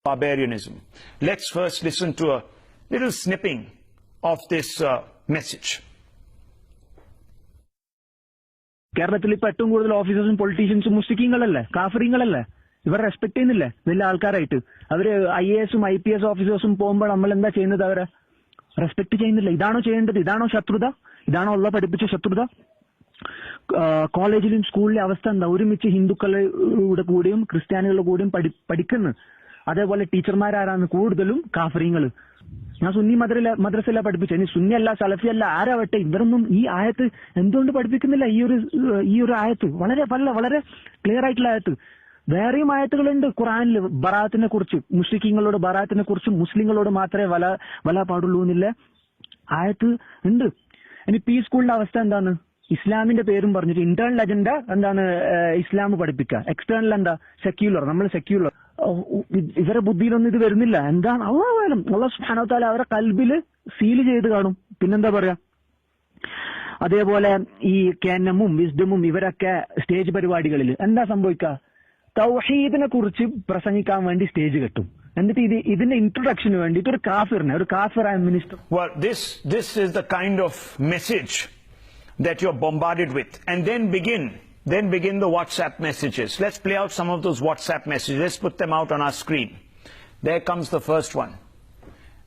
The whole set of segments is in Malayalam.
barbarianism. Let's first listen to a little snipping of this message. കേരളത്തിൽ ഇപ്പൊ ഏറ്റവും കൂടുതൽ ഓഫീസേഴ്സും പൊളിറ്റീഷ്യൻസും മുസ്ലിങ്ങളല്ലേ, കാഫറിങ്ങളല്ലേ? ഇവർ റെസ്പെക്ട് ചെയ്യുന്നില്ലേ വലിയ ആൾക്കാരായിട്ട്? അവര് IAS IPS ഓഫീസേഴ്സും പോകുമ്പോൾ നമ്മൾ എന്താ ചെയ്യുന്നത്? അവരെ റെസ്പെക്ട് ചെയ്യുന്നില്ല. ഇതാണോ ചെയ്യേണ്ടത്? ഇതാണോ ശത്രുത? ഇതാണോ അള്ളാഹ് പഠിപ്പിച്ച ശത്രുത? കോളേജിലും സ്കൂളിലെ അവസ്ഥ എന്താ? ഒരുമിച്ച് ഹിന്ദുക്കളുടെ കൂടെയും ക്രിസ്ത്യാനികളുടെ കൂടെയും പഠിക്കുന്നു. അതേപോലെ ടീച്ചർമാരാരാണ് കൂടുതലും? കാഫറിങ്ങള്. ഞാൻ സുന്നി മദ്രസയില പഠിപ്പിച്ചത്. ഇനി സുന്നി അല്ല, സലഫി അല്ല, ആരാവട്ടെ, ഇവരൊന്നും ഈ ആയത്ത് എന്തുകൊണ്ട് പഠിപ്പിക്കുന്നില്ല? ഈ ഒരു ആയത്ത് വളരെ ക്ലിയർ ആയിട്ടുള്ള ആയത്ത്. വേറെയും ആയത്തുകളുണ്ട് ഖുർആനിൽ ബറാത്തിനെ കുറിച്ച്, മുശ്രിക്കീങ്ങളോട് ബറാത്തിനെ കുറിച്ച്, മുസ്ലിങ്ങളോട് മാത്രമേ വല പാടുള്ളൂ എന്നില്ല ആയത്ത് ഉണ്ട്. ഇനി ഈ സ്കൂളിന്റെ അവസ്ഥ എന്താണ്? ഇസ്ലാമിന്റെ പേരും പറഞ്ഞിട്ട് ഇന്റേണൽ അജണ്ട എന്താണ്? ഇസ്ലാം പഠിപ്പിക്കുക. എക്സ്റ്റേണൽ എന്താ? സെക്യുലർ. നമ്മൾ സെക്യുലർ. ഇവരെ ബുദ്ധിയിലൊന്നും ഇത് വരുന്നില്ല. എന്താണ്? അല്ലാഹു സുബ്ഹാനഹു വ തആല അവരെ കൽബില് സീൽ ചെയ്ത് കാണും. പിന്നെന്താ പറയാ? അതേപോലെ ഈ കേനമും വിസ്ഡമും ഇവരൊക്കെ സ്റ്റേജ് പരിപാടികളിൽ എന്താ സംഭവിക്കുക? തൗഹീദിനെ കുറിച്ച് പ്രസംഗിക്കാൻ വേണ്ടി സ്റ്റേജ് കെട്ടും. എന്നിട്ട് ഇതിന്റെ ഇൻട്രൊഡക്ഷന് വേണ്ടിയിട്ട് ഒരു കാഫിറായ minister. Well, this is the kind of message that you're bombarded with, and then begin the WhatsApp messages. Let's play out some of those WhatsApp messages. Let's put them out on our screen. There comes the first one.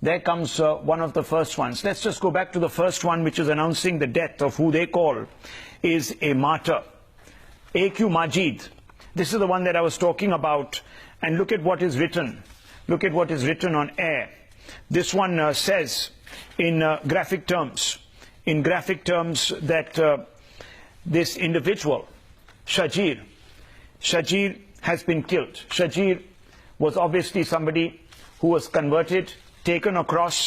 There comes one of the first ones. Let's just go back to the first one, which is announcing the death of who they call is a martyr, A.Q. Majid. This is the one that I was talking about, and look at what is written. Look at what is written on air. This one says in graphic terms that this individual, Shajir has been killed. Shajir was obviously somebody who was converted, taken across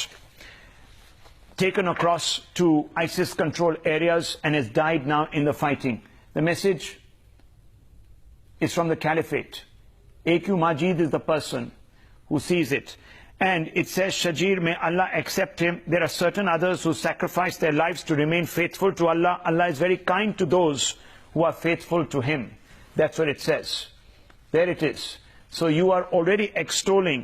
to ISIS-controlled areas and has died now in the fighting. The message is from the Caliphate. A.Q. Majid is the person who sees it. And it says, Shajir, may Allah accept him. There are certain others who sacrifice their lives to remain faithful to Allah. Allah is very kind to those who are faithful to Him. That's what it says. There it is. So you are already extolling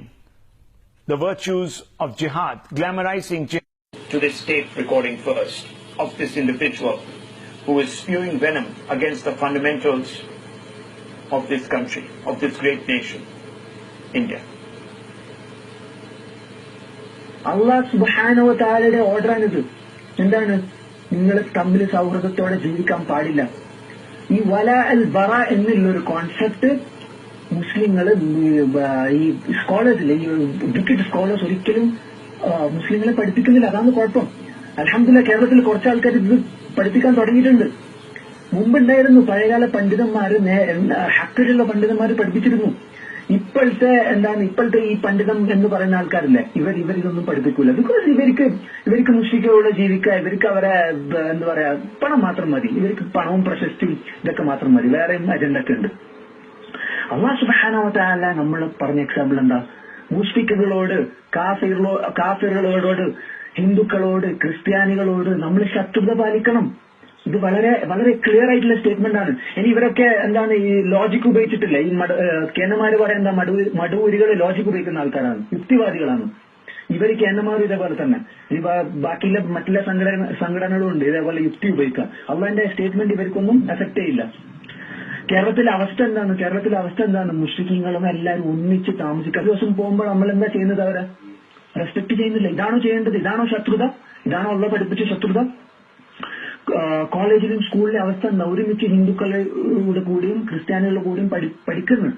the virtues of jihad, glamorizing jihad. To this tape recording first of this individual who is spewing venom against the fundamentals of this country, of this great nation, India. അള്ളാഹ് സുബ്ഹാനഹു വ തആലയുടെ ഓർഡറാണിത്. എന്താണ്? നിങ്ങൾ തമ്മിൽ സൗഹൃദത്തോടെ ജീവിക്കാൻ പാടില്ല. ഈ വല അൽ ബറ എന്നുള്ളൊരു കോൺസെപ്റ്റ് മുസ്ലിങ്ങള്, ഈ സ്കോളേഴ്സിലെ ഈ ഡിക്കറ്റ് സ്കോളേഴ്സ് ഒരിക്കലും മുസ്ലിങ്ങളെ പഠിപ്പിക്കുന്നില്ല. അതാണ് കുഴപ്പം. അൽഹംദുലില്ലാഹ് കേരളത്തിൽ കുറച്ച് ആൾക്കാർ ഇത് പഠിപ്പിക്കാൻ തുടങ്ങിയിട്ടുണ്ട്. മുമ്പുണ്ടായിരുന്നു പഴയകാല പണ്ഡിതന്മാര്, ഹക്കിലുള്ള പണ്ഡിതന്മാര് പഠിപ്പിച്ചിരുന്നു. ഇപ്പോഴത്തെ ഈ പണ്ഡിതം എന്ന് പറയുന്ന ആൾക്കാരില്ലേ, ഇവരിതൊന്നും പഠിപ്പിക്കൂല. ബിക്കോസ് ഇവർക്ക് മുസ്ലിങ്ങളോട് ജീവിക്കുക, ഇവർക്ക് അവരെ എന്താ പറയാ, പണം മാത്രം മതി. ഇവർക്ക് പണവും പ്രശസ്തിയും ഇതൊക്കെ മാത്രം മതി. വേറെയും അജണ്ട ഒക്കെ ഉണ്ട്. അല്ലാഹു സുബ്ഹാനഹു വ തആല നമ്മൾ പറഞ്ഞ എക്സാമ്പിൾ എന്താ? മുസ്ലിങ്ങളോട്, കാഫിറുകളോട്, ഹിന്ദുക്കളോട്, ക്രിസ്ത്യാനികളോട് നമ്മൾ ശത്രുത പാലിക്കണം. ഇത് വളരെ വളരെ ക്ലിയർ ആയിട്ടുള്ള സ്റ്റേറ്റ്മെന്റ് ആണ്. ഇനി ഇവരൊക്കെ ഈ ലോജിക് ഉപയോഗിച്ചിട്ടില്ല. ഈ കേന്ദ്രമാര് പറയുന്ന മടവൂരികൾ ലോജിക് ഉപയോഗിക്കുന്ന ആൾക്കാരാണ്, യുക്തിവാദികളാണ്. ഇവർ കേന്ദ്രമാരും ഇതേപോലെ തന്നെ. ഈ ബാക്കിയുള്ള മറ്റുള്ള സംഘടനകളും ഉണ്ട് ഇതേപോലെ യുക്തി ഉപയോഗിക്കുക. അള്ളാന്റെ സ്റ്റേറ്റ്മെന്റ് ഇവർക്കൊന്നും എഫക്ട് ചെയ്യില്ല. കേരളത്തിലെ അവസ്ഥ എന്താണ്? മുസ്ലിങ്ങളും എല്ലാവരും ഒന്നിച്ച് താമസിക്കുക. ദിവസം പോകുമ്പോൾ നമ്മൾ എന്താ ചെയ്യുന്നത്? അവരെ റെസ്പെക്ട് ചെയ്യുന്നില്ല. ഇതാണോ ചെയ്യേണ്ടത്? ഇതാണോ ശത്രുത? ഇതാണോ അള്ളാഹ് പഠിപ്പിച്ച ശത്രുത? കോളേജിലും സ്കൂളിലെ അവസ്ഥ എന്താ? ഒരുമിച്ച് ഹിന്ദുക്കളുടെ കൂടെയും ക്രിസ്ത്യാനികളുടെ കൂടെയും പഠിക്കുന്നു.